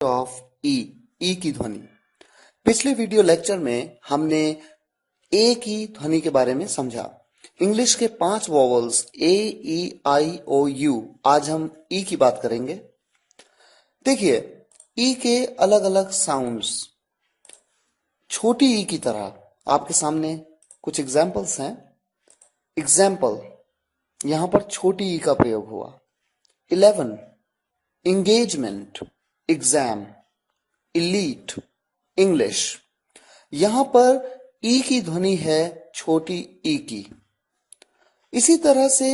Of ई की ध्वनि। पिछले वीडियो लेक्चर में हमने ए की ध्वनि के बारे में समझा। इंग्लिश के 5 vowels A, E, I, O, you. आज हम ई की बात करेंगे। देखिए, ई के अलग अलग साउंड्स छोटी ई की तरह आपके सामने कुछ एग्जाम्पल्स हैं। एग्जाम्पल, यहां पर छोटी ई का प्रयोग हुआ। 11 एंगेजमेंट, एग्जाम, इलीट, इंग्लिश। यहां पर ई की ध्वनि है छोटी ई की। इसी तरह से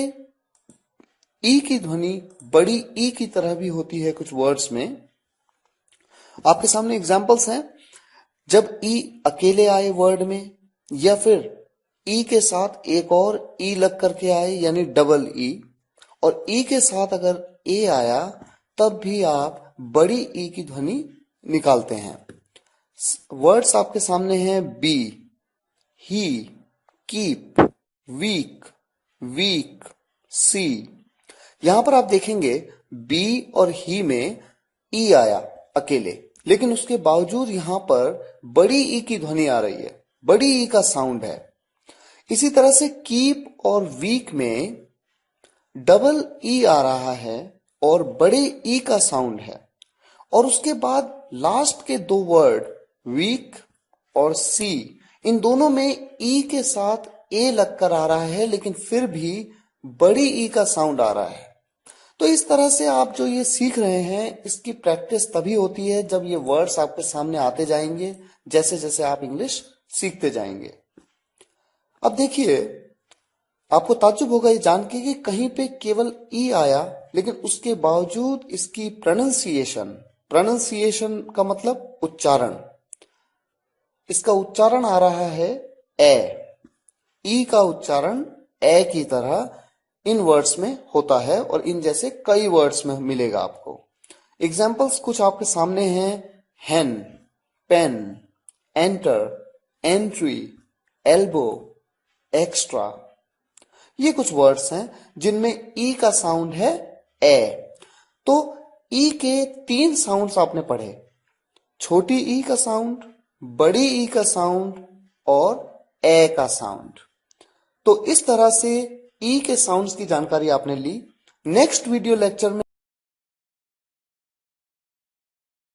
ई की ध्वनि बड़ी ई की तरह भी होती है कुछ वर्ड्स में। आपके सामने एग्जांपल्स हैं। जब ई अकेले आए वर्ड में, या फिर ई के साथ एक और ई लग करके आए यानी डबल ई, और ई के साथ अगर ए आया तब भी आप बड़ी ई की ध्वनि निकालते हैं। वर्ड्स आपके सामने हैं बी, ही, कीप, वीक, वीक, सी। यहां पर आप देखेंगे बी और ही में ई आया अकेले, लेकिन उसके बावजूद यहां पर बड़ी ई की ध्वनि आ रही है, बड़ी ई का साउंड है। इसी तरह से कीप और वीक में डबल ई आ रहा है और बड़े ई का साउंड है। और उसके बाद लास्ट के 2 वर्ड वीक और सी, इन दोनों में ई के साथ ए लगकर आ रहा है, लेकिन फिर भी बड़ी ई का साउंड आ रहा है। तो इस तरह से आप जो ये सीख रहे हैं, इसकी प्रैक्टिस तभी होती है जब ये वर्ड्स आपके सामने आते जाएंगे, जैसे जैसे आप इंग्लिश सीखते जाएंगे। अब देखिए, आपको ताज्जुब होगा ये जान के कि कहीं पे केवल ई आया, लेकिन उसके बावजूद इसकी प्रोनाउंसिएशन का मतलब उच्चारण, इसका उच्चारण आ रहा है ए। ई का उच्चारण ए की तरह इन वर्ड्स में होता है और इन जैसे कई वर्ड्स में मिलेगा आपको। एग्जाम्पल्स कुछ आपके सामने हैं। Hen, pen, enter, entry, elbow, extra. ये कुछ वर्ड्स हैं जिनमें ई का साउंड है ए। तो ई के 3 साउंड्स आपने पढ़े, छोटी ई का साउंड, बड़ी ई का साउंड और ए का साउंड। तो इस तरह से ई के साउंड्स की जानकारी आपने ली। नेक्स्ट वीडियो लेक्चर में